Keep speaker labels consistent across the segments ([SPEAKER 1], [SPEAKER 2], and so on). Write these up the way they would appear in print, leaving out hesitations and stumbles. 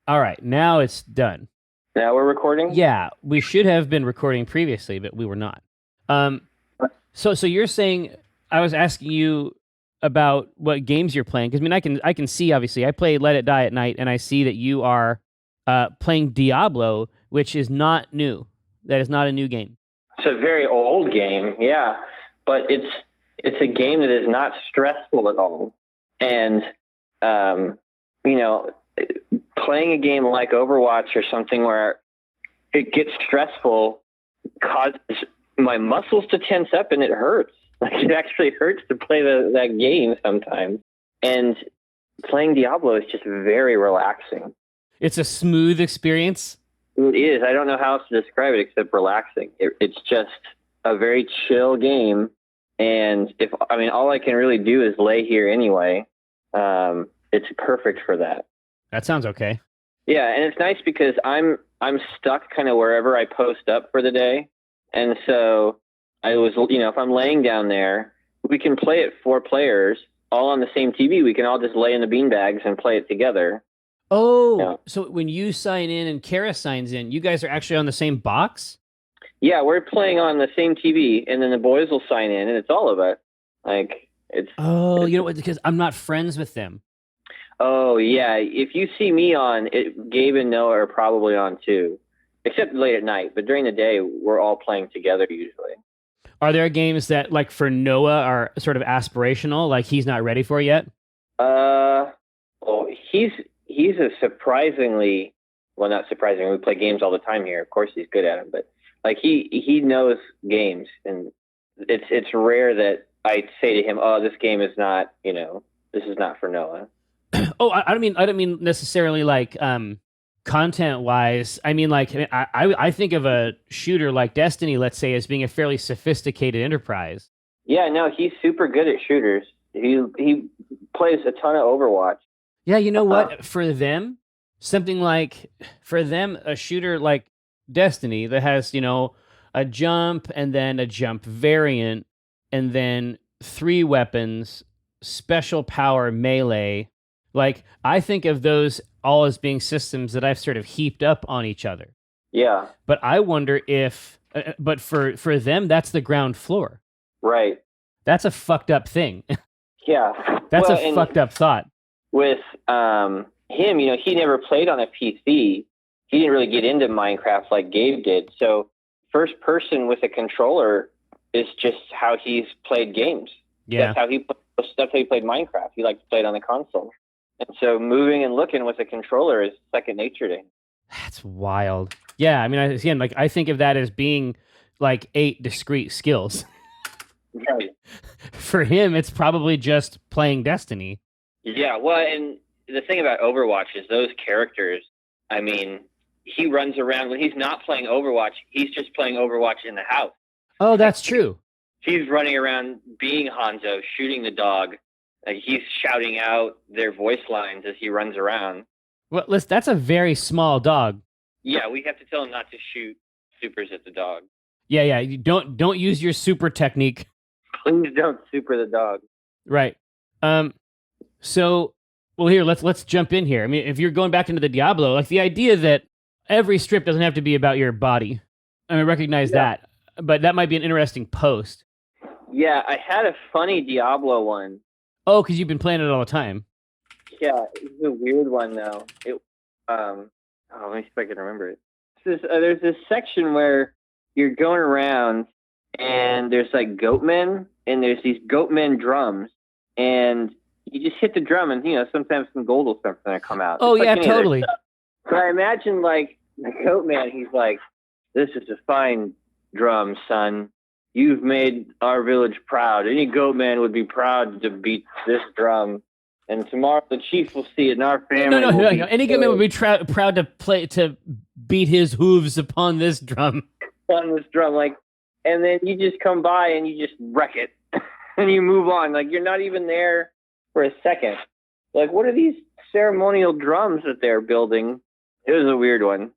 [SPEAKER 1] All right, now it's done.
[SPEAKER 2] Now we're recording?
[SPEAKER 1] Yeah, we should have been recording previously, but we were not. Um, so you're saying I was asking you about what games you're playing because I mean I can see obviously I play Let It Die at night and I see that you are playing Diablo, which is not new. That is not a new game.
[SPEAKER 2] It's a very old game, yeah, but it's a game that is not stressful at all. And um, you know, playing a game like Overwatch or something where it gets stressful causes my muscles to tense up and it hurts. Like it actually hurts to play that game sometimes. And playing Diablo is just very relaxing.
[SPEAKER 1] It's a smooth experience.
[SPEAKER 2] It is. I don't know how else to describe it except relaxing. It's just a very chill game. And all I can really do is lay here anyway. It's perfect for that.
[SPEAKER 1] That sounds okay.
[SPEAKER 2] Yeah, and it's nice because I'm stuck kind of wherever I post up for the day, and so if I'm laying down there, we can play it 4 players all on the same TV. We can all just lay in the beanbags and play it together.
[SPEAKER 1] Oh, so when you sign in and Kara signs in, you guys are actually on the same box?
[SPEAKER 2] Yeah, we're playing on the same TV, and then the boys will sign in, and it's all of us.
[SPEAKER 1] Oh, you know what? Because I'm not friends with them.
[SPEAKER 2] Oh yeah, if you see me on it, Gabe and Noah are probably on too, except late at night. But during the day, we're all playing together usually.
[SPEAKER 1] Are there games that, like for Noah, are sort of aspirational, like he's not ready for yet?
[SPEAKER 2] Well, he's a surprisingly, well, not surprising. We play games all the time here. Of course, he's good at them, but like he knows games, and it's rare that I say to him, "Oh, this game is not, this is not for Noah."
[SPEAKER 1] Oh, I don't mean necessarily like content wise. I mean like I think of a shooter like Destiny, let's say, as being a fairly sophisticated enterprise.
[SPEAKER 2] Yeah, no, he's super good at shooters. He plays a ton of Overwatch.
[SPEAKER 1] Yeah, you know what? For them, a shooter like Destiny that has, a jump and then a jump variant and then 3 weapons, special power melee. Like, I think of those all as being systems that I've sort of heaped up on each other.
[SPEAKER 2] Yeah.
[SPEAKER 1] But I wonder if, but for them, that's the ground floor.
[SPEAKER 2] Right.
[SPEAKER 1] That's a fucked up thing.
[SPEAKER 2] Yeah.
[SPEAKER 1] That's a fucked up thought.
[SPEAKER 2] With him, he never played on a PC. He didn't really get into Minecraft like Gabe did. So first person with a controller is just how he's played games.
[SPEAKER 1] Yeah.
[SPEAKER 2] That's how he played Minecraft. He liked to play it on the console. And so moving and looking with a controller is second nature to him.
[SPEAKER 1] That's wild. Yeah, I mean, I think of that as being like 8 discrete skills.
[SPEAKER 2] Right.
[SPEAKER 1] For him, it's probably just playing Destiny.
[SPEAKER 2] Yeah, well, and the thing about Overwatch is those characters, I mean, he runs around. When he's not playing Overwatch, he's just playing Overwatch in the house.
[SPEAKER 1] Oh, that's true.
[SPEAKER 2] He's running around being Hanzo, shooting the dog. Like he's shouting out their voice lines as he runs around.
[SPEAKER 1] Well, listen, that's a very small dog.
[SPEAKER 2] Yeah, we have to tell him not to shoot supers at the dog.
[SPEAKER 1] Yeah. You don't use your super technique.
[SPEAKER 2] Please don't super the dog.
[SPEAKER 1] Right. So, well, here let's jump in here. I mean, if you're going back into the Diablo, like the idea that every strip doesn't have to be about your body. I recognize that, but that might be an interesting post.
[SPEAKER 2] Yeah, I had a funny Diablo one.
[SPEAKER 1] Oh, because you've been playing it all the time.
[SPEAKER 2] Yeah, it's a weird one though. Let me see if I can remember it. There's this section where you're going around and there's like goatmen and there's these goatmen drums and you just hit the drum and sometimes some gold will start to come out.
[SPEAKER 1] Oh yeah, totally.
[SPEAKER 2] So I imagine like the goatman, he's like, "This is a fine drum, son. You've made our village proud. Any goatman would be proud to beat this drum. And tomorrow the chief will see it, and our family."
[SPEAKER 1] No. Any goatman would be proud to beat his hooves upon this drum.
[SPEAKER 2] On this drum, and then you just come by and you just wreck it, and you move on. Like you're not even there for a second. Like, what are these ceremonial drums that they're building? It was a weird one.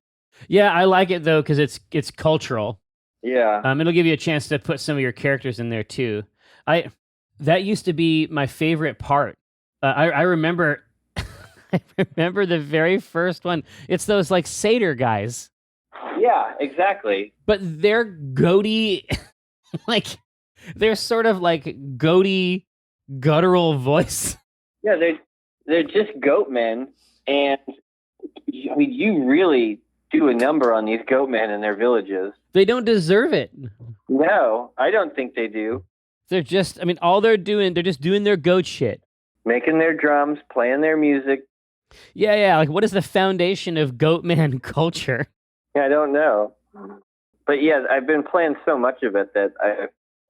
[SPEAKER 1] Yeah, I like it though because it's cultural.
[SPEAKER 2] Yeah.
[SPEAKER 1] It'll give you a chance to put some of your characters in there too. That used to be my favorite part. I remember I remember the very first one. It's those like satyr guys,
[SPEAKER 2] Yeah, exactly.
[SPEAKER 1] but they're goaty, like they're sort of like goaty, guttural voice.
[SPEAKER 2] Yeah, they're just goat men, and I mean, you really do a number on these goat men in their villages.
[SPEAKER 1] They don't deserve it.
[SPEAKER 2] No, I don't think they do.
[SPEAKER 1] They're just, I mean, all they're doing, they're just doing their goat shit.
[SPEAKER 2] Making their drums, playing their music.
[SPEAKER 1] Yeah, yeah. Like, what is the foundation of goat man culture?
[SPEAKER 2] I don't know. But yeah, I've been playing so much of it that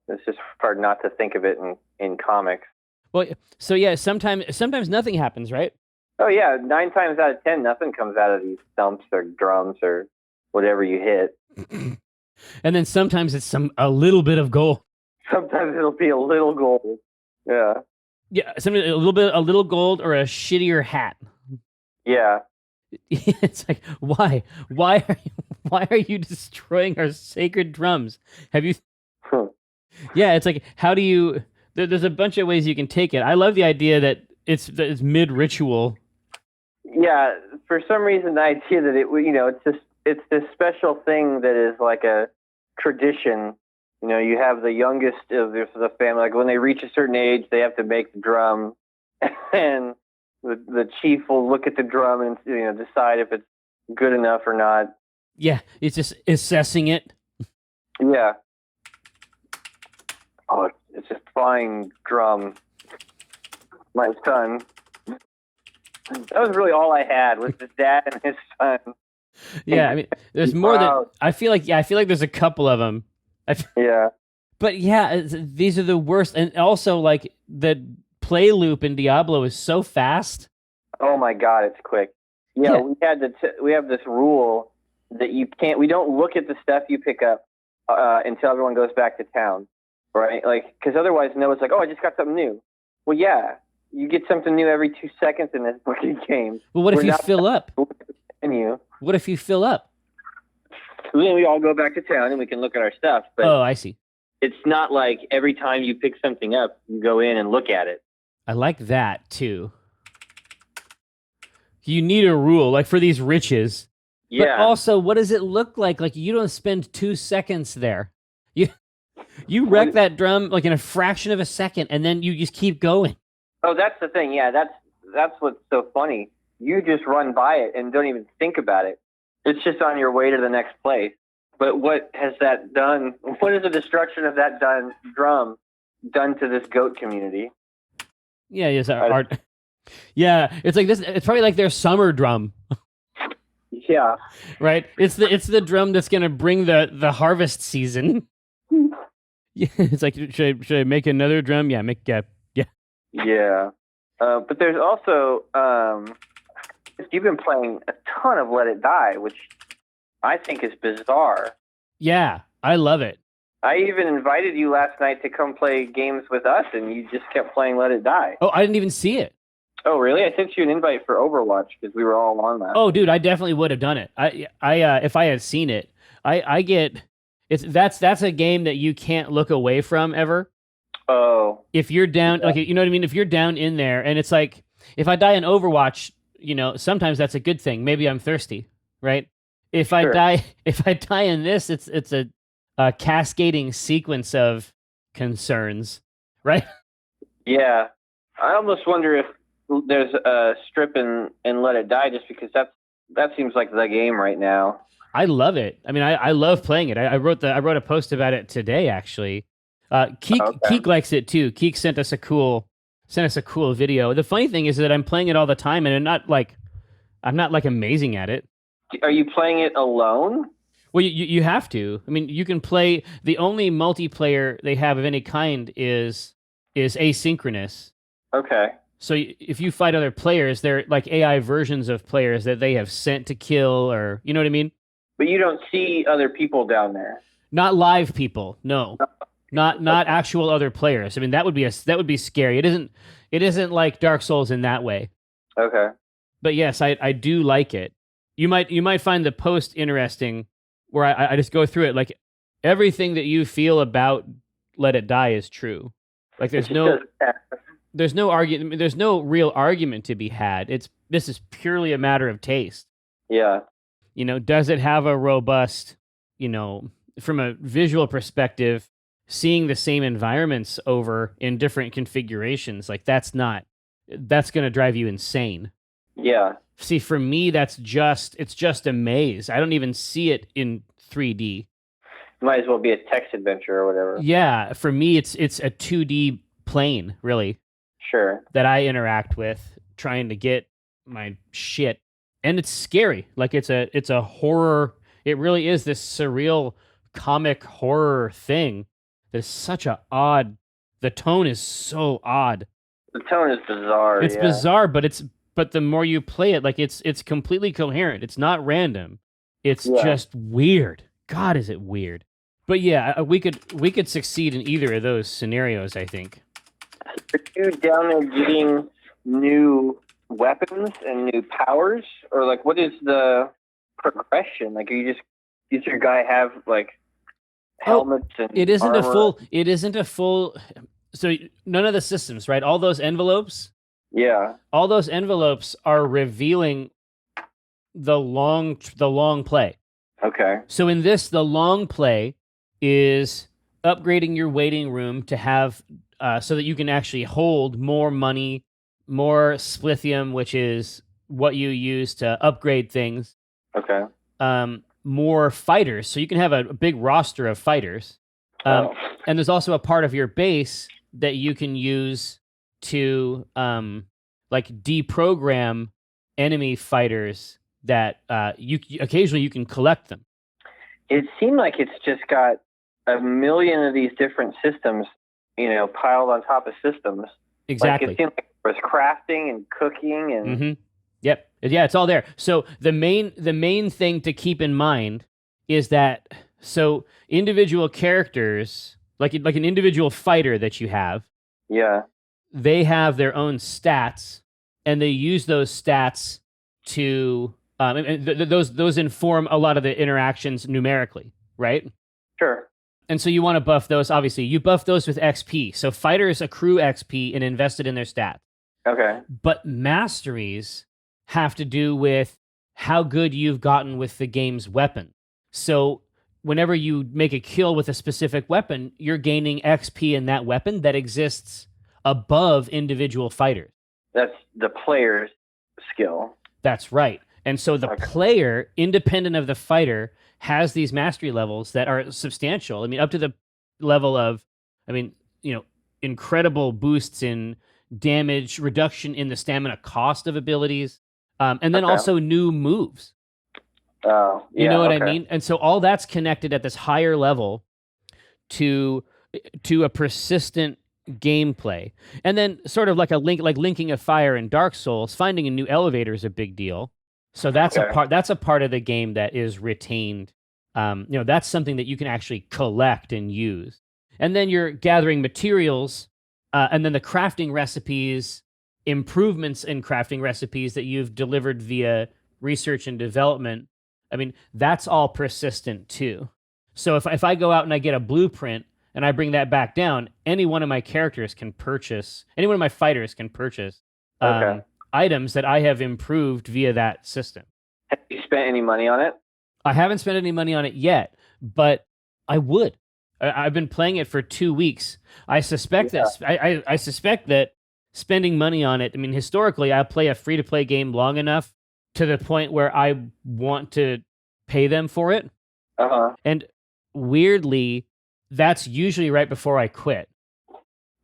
[SPEAKER 2] it's just hard not to think of it in comics.
[SPEAKER 1] Well, so yeah, sometimes nothing happens, right?
[SPEAKER 2] Oh yeah, 9 times out of 10, nothing comes out of these stumps or drums or whatever you hit.
[SPEAKER 1] And then sometimes it's a little bit of gold.
[SPEAKER 2] Sometimes it'll be a little gold. Yeah.
[SPEAKER 1] Yeah, something a little gold or a shittier hat.
[SPEAKER 2] Yeah.
[SPEAKER 1] It's like, why are you destroying our sacred drums? Have you? Yeah, it's like, how do you? There's a bunch of ways you can take it. I love the idea that it's mid ritual.
[SPEAKER 2] Yeah, for some reason, the idea that it's this special thing that is like a tradition. You know, you have the youngest of the family. Like when they reach a certain age, they have to make the drum, and the chief will look at the drum and decide if it's good enough or not.
[SPEAKER 1] Yeah, it's just assessing it.
[SPEAKER 2] Yeah. Oh, it's a fine drum, my son. That was really all I had was his dad and his son.
[SPEAKER 1] Yeah, I mean, there's more than I feel like. Yeah, I feel like there's a couple of them.
[SPEAKER 2] Yeah. But
[SPEAKER 1] yeah, these are the worst, and also like the play loop in Diablo is so fast.
[SPEAKER 2] Oh my God, it's quick. Yeah. We have this rule that we don't look at the stuff you pick up until everyone goes back to town, right? Like, because otherwise Noah's like, oh, I just got something new. Well, yeah, you get something new every 2 seconds in this fucking game.
[SPEAKER 1] Well, what if you fill up?
[SPEAKER 2] What
[SPEAKER 1] if you fill up?
[SPEAKER 2] Then we all go back to town and we can look at our stuff. But
[SPEAKER 1] oh, I see.
[SPEAKER 2] It's not like every time you pick something up, you go in and look at it.
[SPEAKER 1] I like that too. You need a rule, like for these riches.
[SPEAKER 2] Yeah.
[SPEAKER 1] But also, what does it look like? Like you don't spend 2 seconds there. You wreck that drum like in a fraction of a second, and then you just keep going.
[SPEAKER 2] Oh, that's the thing. Yeah, that's what's so funny. You just run by it and don't even think about it. It's just on your way to the next place. But what has that done? What is the destruction of that drum done to this goat community?
[SPEAKER 1] Yeah, yes, art. Yeah, it's like this. It's probably like their summer drum.
[SPEAKER 2] Yeah.
[SPEAKER 1] Right. It's the drum that's gonna bring the harvest season. Yeah, it's like should I make another drum? Yeah, yeah.
[SPEAKER 2] Yeah. But there's also you've been playing a ton of Let It Die, which I think is bizarre.
[SPEAKER 1] Yeah, I love it.
[SPEAKER 2] I even invited you last night to come play games with us, and you just kept playing Let It Die.
[SPEAKER 1] Oh, I didn't even see it.
[SPEAKER 2] Oh, really? I sent you an invite for Overwatch because we were all on that.
[SPEAKER 1] Oh, dude, I definitely would have done it. I if I had seen it, I get that's a game that you can't look away from ever.
[SPEAKER 2] Oh,
[SPEAKER 1] if you're down, like you know what I mean. If you're down in there, and it's like if I die in Overwatch, sometimes that's a good thing. Maybe I'm thirsty, right? If I die in this, it's a cascading sequence of concerns, right?
[SPEAKER 2] Yeah, I almost wonder if there's a strip in Let It Die just because that seems like the game right now.
[SPEAKER 1] I love it. I mean, I love playing it. I wrote a post about it today actually. Keek likes it too. Keek sent us a cool video. The funny thing is that I'm playing it all the time, and I'm not like amazing at it.
[SPEAKER 2] Are you playing it alone?
[SPEAKER 1] Well, you have to. I mean, you can play. The only multiplayer they have of any kind is asynchronous.
[SPEAKER 2] Okay.
[SPEAKER 1] So if you fight other players, they're like AI versions of players that they have sent to kill, or you know what I mean.
[SPEAKER 2] But you don't see other people down there.
[SPEAKER 1] Not live people. No. Not actual other players. I mean, that would be scary. It isn't like Dark Souls in that way.
[SPEAKER 2] Okay.
[SPEAKER 1] But yes, I do like it. You might find the post interesting, where I just go through it. Like everything that you feel about Let It Die is true. Like there's no. there's no argument. There's no real argument to be had. This is purely a matter of taste.
[SPEAKER 2] Yeah.
[SPEAKER 1] Does it have a robust, you know, from a visual perspective, seeing the same environments over in different configurations, like that's going to drive you insane.
[SPEAKER 2] Yeah.
[SPEAKER 1] See, for me, it's just a maze. I don't even see it in 3D.
[SPEAKER 2] Might as well be a text adventure or whatever.
[SPEAKER 1] Yeah, for me, it's a 2D plane, really,
[SPEAKER 2] Sure.
[SPEAKER 1] that I interact with, trying to get my shit, and it's scary. Like it's a horror. It really is this surreal comic horror thing. That's such a odd. The tone is so odd.
[SPEAKER 2] The tone is bizarre.
[SPEAKER 1] It's bizarre, but the more you play it, like it's completely coherent. It's not random. It's just weird. God, is it weird? But yeah, we could succeed in either of those scenarios, I think.
[SPEAKER 2] Are you down there getting new weapons and new powers, or like what is the progression? Like, does your guy have like helmets and
[SPEAKER 1] it isn't
[SPEAKER 2] armor?
[SPEAKER 1] a full. So none of the systems, right? All those envelopes.
[SPEAKER 2] Yeah.
[SPEAKER 1] All those envelopes are revealing the long play.
[SPEAKER 2] Okay.
[SPEAKER 1] So in this, the long play is upgrading your waiting room to have so that you can actually hold more money, more splithium, which is what you use to upgrade things.
[SPEAKER 2] Okay.
[SPEAKER 1] More fighters, so you can have a big roster of fighters. And there's also a part of your base that you can use to like deprogram enemy fighters that you occasionally you can collect them.
[SPEAKER 2] It seemed like it's just got a million of these different systems, piled on top of systems.
[SPEAKER 1] Exactly.
[SPEAKER 2] Like it seemed like there was crafting and cooking and.
[SPEAKER 1] Mm-hmm. Yep. Yeah, it's all there. So the main thing to keep in mind is that individual characters, like an individual fighter that you have,
[SPEAKER 2] yeah,
[SPEAKER 1] they have their own stats, and they use those stats to those inform a lot of the interactions numerically, right?
[SPEAKER 2] Sure.
[SPEAKER 1] And so you want to buff those. Obviously, you buff those with XP. So fighters accrue XP and invest it in their stats.
[SPEAKER 2] Okay.
[SPEAKER 1] But masteries have to do with how good you've gotten with the game's weapon. So whenever you make a kill with a specific weapon, you're gaining XP in that weapon that exists above individual fighters.
[SPEAKER 2] That's the player's skill.
[SPEAKER 1] That's right. And so the player, independent of the fighter, has these mastery levels that are substantial. I mean, up to the level of, incredible boosts in damage, reduction in the stamina cost of abilities, and then also new moves.
[SPEAKER 2] Oh, yeah.
[SPEAKER 1] You know what I mean? And so all that's connected at this higher level to a persistent gameplay. And then sort of like linking a fire in Dark Souls, finding a new elevator is a big deal. So that's a part of the game that is retained. That's something that you can actually collect and use. And then you're gathering materials, and then the crafting recipes, improvements in crafting recipes that you've delivered via research and development. I mean, that's all persistent too. So if I go out and I get a blueprint and I bring that back down, any one of my fighters can purchase items that I have improved via that system.
[SPEAKER 2] Have you spent any money on it?
[SPEAKER 1] I haven't spent any money on it yet, but I would. I've been playing it for 2 weeks. I suspect I suspect that spending money on it. I mean, historically, I play a free-to-play game long enough to the point where I want to pay them for it. And weirdly, that's usually right before I quit.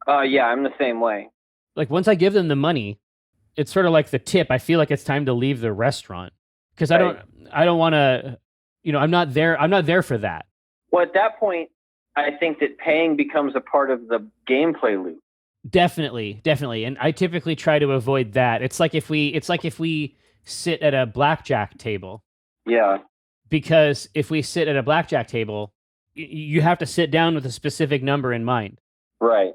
[SPEAKER 2] Yeah, I'm the same way.
[SPEAKER 1] Like once I give them the money, it's sort of like the tip. I feel like it's time to leave the restaurant because I don't want to. I'm not there. I'm not there for that.
[SPEAKER 2] Well, at that point, I think that paying becomes a part of the gameplay loop.
[SPEAKER 1] Definitely. And I typically try to avoid that. It's like if we sit at a blackjack table.
[SPEAKER 2] Yeah.
[SPEAKER 1] Because if we sit at a blackjack table, you have to sit down with a specific number in mind.
[SPEAKER 2] Right.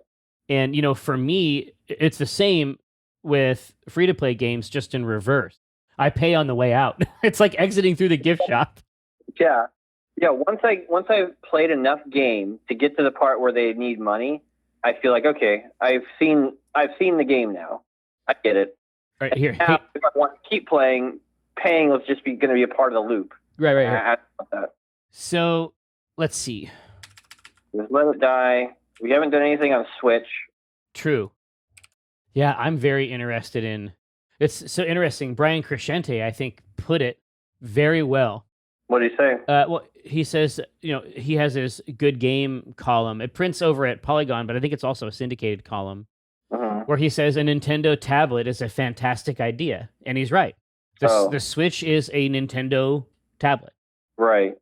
[SPEAKER 1] And, for me, it's the same with free-to-play games, just in reverse. I pay on the way out. It's like exiting through the gift shop.
[SPEAKER 2] Yeah. Yeah, once I played enough game to get to the part where they need money, I feel like, okay, I've seen I've seen the game now. I get it.
[SPEAKER 1] All right, here.
[SPEAKER 2] Now, if I want to keep playing, paying was just going to be a part of the loop.
[SPEAKER 1] Right.
[SPEAKER 2] I want that.
[SPEAKER 1] So let's see.
[SPEAKER 2] Just Let It Die. We haven't done anything on Switch.
[SPEAKER 1] True. Yeah, I'm very interested in. It's so interesting. Brian Crescente, I think, put it very well.
[SPEAKER 2] What do you say?
[SPEAKER 1] Well, he says, he has his good game column. It prints over at Polygon, but I think it's also a syndicated column where he says a Nintendo tablet is a fantastic idea, and he's right. The Switch is a Nintendo tablet.
[SPEAKER 2] Right.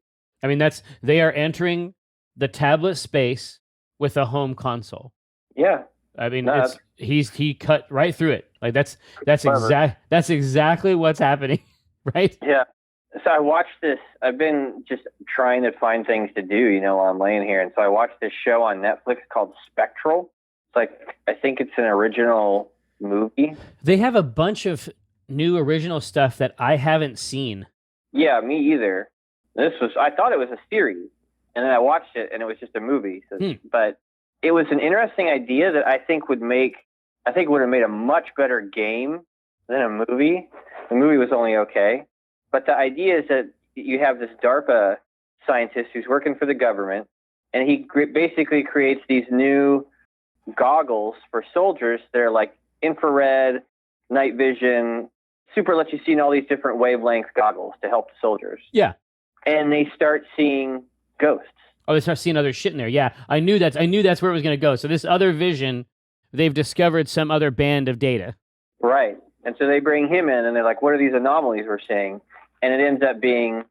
[SPEAKER 1] I mean, they are entering the tablet space with a home console.
[SPEAKER 2] Yeah.
[SPEAKER 1] I mean, he cut right through it. Like that's exactly what's happening, right?
[SPEAKER 2] Yeah. So I watched this. I've been just trying to find things to do, while I'm laying here, and so I watched this show on Netflix called Spectral. It's like, I think it's an original movie.
[SPEAKER 1] They have a bunch of new original stuff that I haven't seen.
[SPEAKER 2] Yeah, me either. I thought it was a series, and then I watched it, and it was just a movie. So, But it was an interesting idea that I think would have made a much better game than a movie. The movie was only okay. But the idea is that you have this DARPA scientist who's working for the government, and he basically creates these new goggles for soldiers. They're like infrared, night vision, super let you see in all these different wavelength goggles to help the soldiers.
[SPEAKER 1] Yeah.
[SPEAKER 2] And they start seeing ghosts.
[SPEAKER 1] Oh, they start seeing other shit in there. Yeah, I knew that's where it was going to go. So this other vision, they've discovered some other band of data.
[SPEAKER 2] Right. And so they bring him in, and they're like, what are these anomalies we're seeing? And it ends up being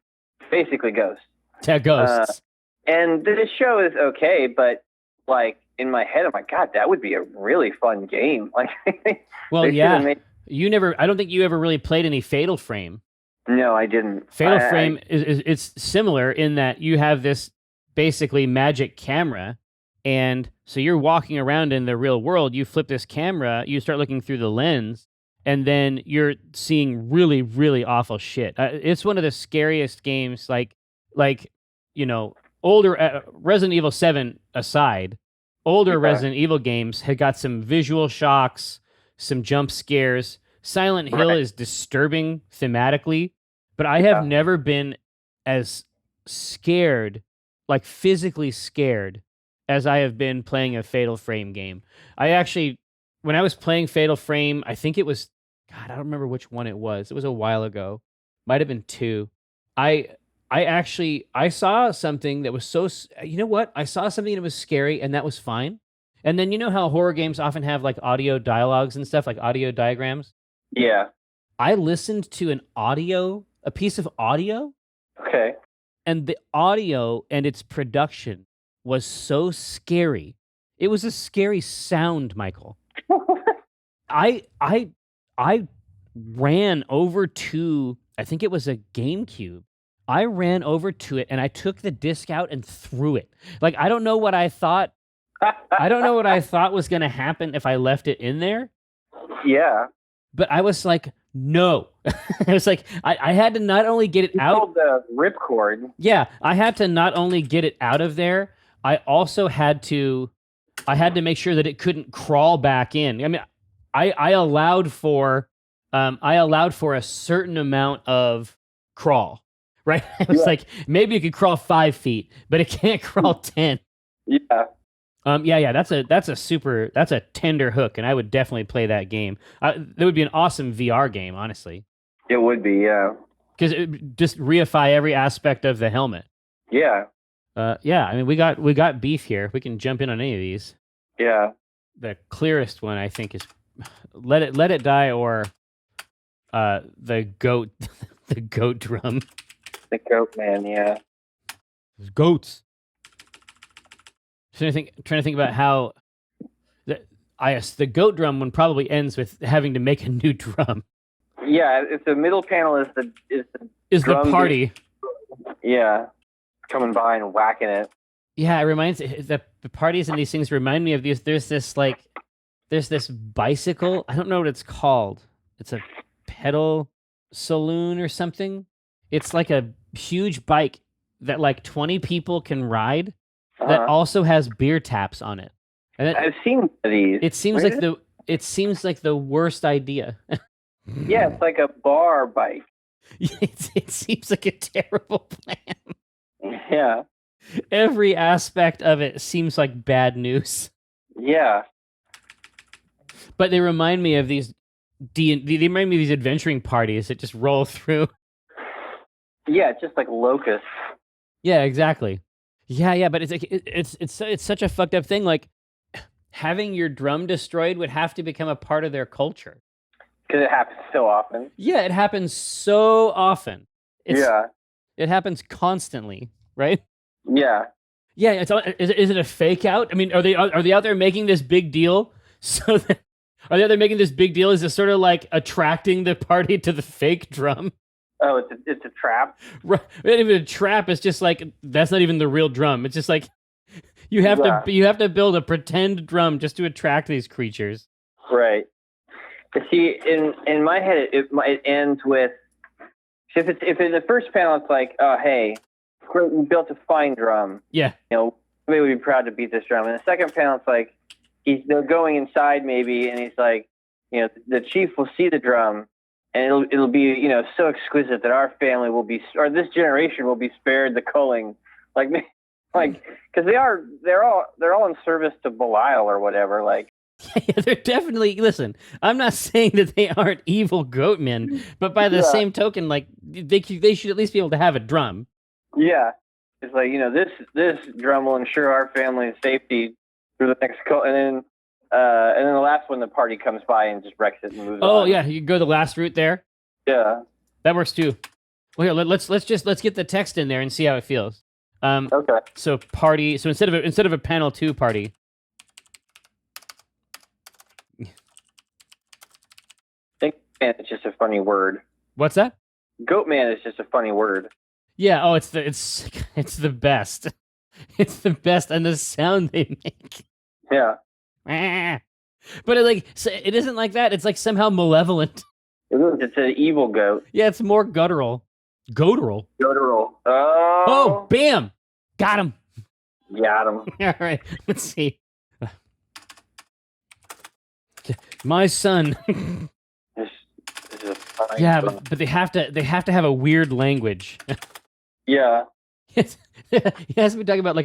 [SPEAKER 2] basically ghosts.
[SPEAKER 1] Yeah, ghosts.
[SPEAKER 2] And this show is okay, but like in my head, I'm like, God, that would be a really fun game. Like,
[SPEAKER 1] well, yeah. I don't think you ever really played any Fatal Frame.
[SPEAKER 2] No, I didn't.
[SPEAKER 1] Fatal Frame is similar in that you have this basically magic camera, and so you're walking around in the real world. You flip this camera, you start looking through the lens, and then you're seeing really, really awful shit. It's one of the scariest games. Like older Resident Evil 7 aside, older Resident Evil games had got some visual shocks, some jump scares. Silent Hill is disturbing thematically, but I have never been as scared, like physically scared, as I have been playing a Fatal Frame game. When I was playing Fatal Frame, I think it was, God, I don't remember which one it was. It was a while ago. Might have been 2. I saw something that was so, I saw something that was scary, and that was fine. And then you know how horror games often have like audio dialogues and stuff, like audio diagrams?
[SPEAKER 2] Yeah.
[SPEAKER 1] I listened to a piece of audio.
[SPEAKER 2] Okay.
[SPEAKER 1] And the audio and its production was so scary. It was a scary sound, Michael. I ran over to, I think it was a GameCube. I ran over to it and I took the disc out and threw it. Like, I don't know what I thought. I don't know what I thought was going to happen if I left it in there.
[SPEAKER 2] Yeah.
[SPEAKER 1] But I was like, no. I was like, I had to not only get it out.
[SPEAKER 2] The ripcord.
[SPEAKER 1] Yeah, I had to not only get it out of there, I also had to make sure that it couldn't crawl back in. I mean, I allowed for a certain amount of crawl, right? It was like, maybe it could crawl 5 feet, but it can't crawl 10.
[SPEAKER 2] Yeah.
[SPEAKER 1] Yeah. That's a Tinderhook, and I would definitely play that game. That would be an awesome VR game, honestly.
[SPEAKER 2] It would be, yeah.
[SPEAKER 1] Because it would just reify every aspect of the helmet.
[SPEAKER 2] Yeah.
[SPEAKER 1] Yeah. I mean, we got beef here. We can jump in on any of these.
[SPEAKER 2] Yeah.
[SPEAKER 1] The clearest one, I think, is Let It Die, or the goat, the goat drum.
[SPEAKER 2] The goat man, yeah.
[SPEAKER 1] Goats. Trying to think about how the goat drum one probably ends with having to make a new drum.
[SPEAKER 2] Yeah, if the middle panel is
[SPEAKER 1] the party.
[SPEAKER 2] Yeah, coming by and whacking it.
[SPEAKER 1] Yeah, it reminds the parties in these things remind me of these. There's this bicycle. I don't know what it's called. It's a pedal saloon or something. It's like a huge bike that like 20 people can ride. That also has beer taps on it. And
[SPEAKER 2] I've seen these.
[SPEAKER 1] It seems it seems like the worst idea.
[SPEAKER 2] Yeah, it's like a bar bike.
[SPEAKER 1] It seems like a terrible plan.
[SPEAKER 2] Yeah.
[SPEAKER 1] Every aspect of it seems like bad news.
[SPEAKER 2] Yeah.
[SPEAKER 1] But they remind me of these they remind me of these adventuring parties that just roll through.
[SPEAKER 2] Yeah, it's just like locusts.
[SPEAKER 1] Yeah, exactly. Yeah, but it's like it's such a fucked up thing. Like having your drum destroyed would have to become a part of their culture.
[SPEAKER 2] Because it happens so often.
[SPEAKER 1] Yeah, it happens so often. It happens constantly, right?
[SPEAKER 2] Yeah.
[SPEAKER 1] Yeah, is it a fake out? I mean, are they out there making this big deal? So that, are they out there making this big deal? Is it sort of like attracting the party to the fake drum?
[SPEAKER 2] Oh, it's a trap.
[SPEAKER 1] Right. Even a trap is just like that's not even the real drum. It's just like you have to build a pretend drum just to attract these creatures.
[SPEAKER 2] Right. But see, in my head, it ends with if in the first panel it's like, oh hey, great, we built a fine drum.
[SPEAKER 1] Yeah.
[SPEAKER 2] You know, we would be proud to beat this drum. And the second panel it's like they're going inside maybe, and he's like, you know, the chief will see the drum. And it'll be, you know, so exquisite that our family will be, or this generation will be spared the culling, like, because they're all in service to Belial or whatever. Like,
[SPEAKER 1] yeah, they're definitely. Listen, I'm not saying that they aren't evil goat men, but by the same token, like they should at least be able to have a drum.
[SPEAKER 2] Yeah, it's like, you know, this drum will ensure our family's safety through the next and then the last one, the party comes by and just wrecks it and moves on.
[SPEAKER 1] Oh yeah, you can go the last route there.
[SPEAKER 2] Yeah,
[SPEAKER 1] that works too. Well, here let's get the text in there and see how it feels.
[SPEAKER 2] Okay.
[SPEAKER 1] So party. So instead of a panel 2 party.
[SPEAKER 2] Goat man is just a funny word.
[SPEAKER 1] What's that?
[SPEAKER 2] Goat man is just a funny word.
[SPEAKER 1] Yeah. Oh, it's the best. It's the best, and the sound they make.
[SPEAKER 2] Yeah.
[SPEAKER 1] But it isn't like that. It's like somehow malevolent.
[SPEAKER 2] It's an evil goat.
[SPEAKER 1] Yeah, it's more guttural. Guttural.
[SPEAKER 2] Oh,
[SPEAKER 1] bam! Got him.
[SPEAKER 2] Got him.
[SPEAKER 1] All right, let's see. My son.
[SPEAKER 2] This is a fine
[SPEAKER 1] yeah,
[SPEAKER 2] drum.
[SPEAKER 1] but they have to have a weird language.
[SPEAKER 2] Yeah.
[SPEAKER 1] He has to be talking about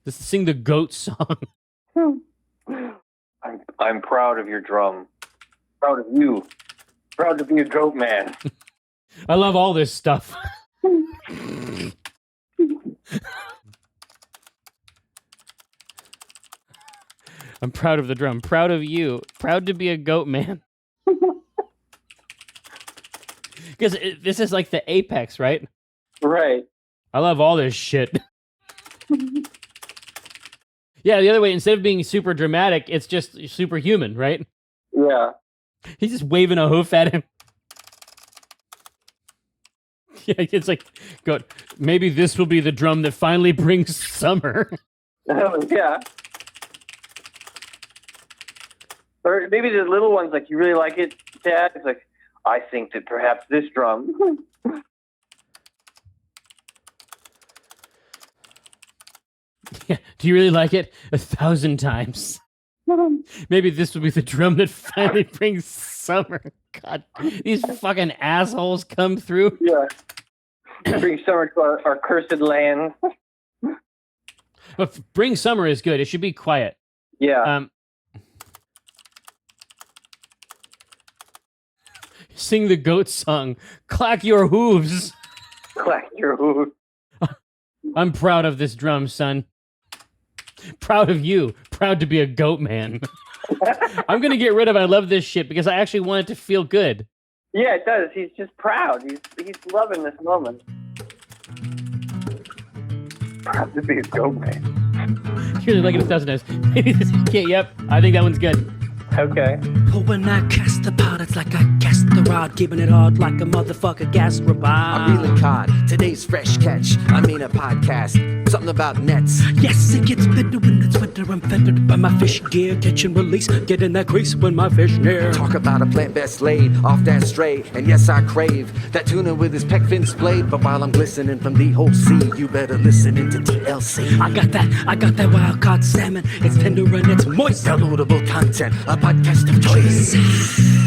[SPEAKER 1] sing the goat song.
[SPEAKER 2] I'm proud of your drum. Proud of you. Proud to be a goat man.
[SPEAKER 1] I love all this stuff. I'm proud of the drum. Proud of you. Proud to be a goat man. Because this is like the apex, right?
[SPEAKER 2] Right.
[SPEAKER 1] I love all this shit. Yeah, the other way, instead of being super dramatic, it's just superhuman, right?
[SPEAKER 2] Yeah.
[SPEAKER 1] He's just waving a hoof at him. Yeah, it's like, God, maybe this will be the drum that finally brings summer.
[SPEAKER 2] Yeah. Or maybe the little ones, like, you really like it, Dad? It's like, I think that perhaps this drum.
[SPEAKER 1] Yeah, do you really like it? 1,000 times. Maybe this will be the drum that finally brings summer. God, these fucking assholes come through.
[SPEAKER 2] Yeah. Bring summer to our cursed land.
[SPEAKER 1] But bring summer is good. It should be quiet.
[SPEAKER 2] Yeah.
[SPEAKER 1] Sing the goat song. Clack your hooves.
[SPEAKER 2] Clack your hooves.
[SPEAKER 1] I'm proud of this drum, son. Proud of you. Proud to be a goat man. I'm going to get rid of I love this shit because I actually want it to feel good.
[SPEAKER 2] Yeah, it does. He's just proud. He's loving this moment. Proud to be a goat man.
[SPEAKER 1] You really like it 1,000 times. Maybe this. Okay, yep. I think that one's good.
[SPEAKER 2] Okay.
[SPEAKER 3] But when I cast the pot of rods like I cast the rod, keeping it hard like a motherfucker gas robot.
[SPEAKER 4] I'm reeling cod, today's fresh catch. I mean a podcast, something about nets.
[SPEAKER 3] Yes, it gets better when it's winter. I'm fettered by my fish gear, catch and release. Get in that crease when my fish near.
[SPEAKER 4] Talk about a plant best laid off that stray, and yes, I crave that tuna with his pec fin splayed. But while I'm glistening from the whole sea, you better listen into TLC.
[SPEAKER 3] I got that wild caught salmon. It's tender and it's moist.
[SPEAKER 4] Downloadable content, a podcast of choice.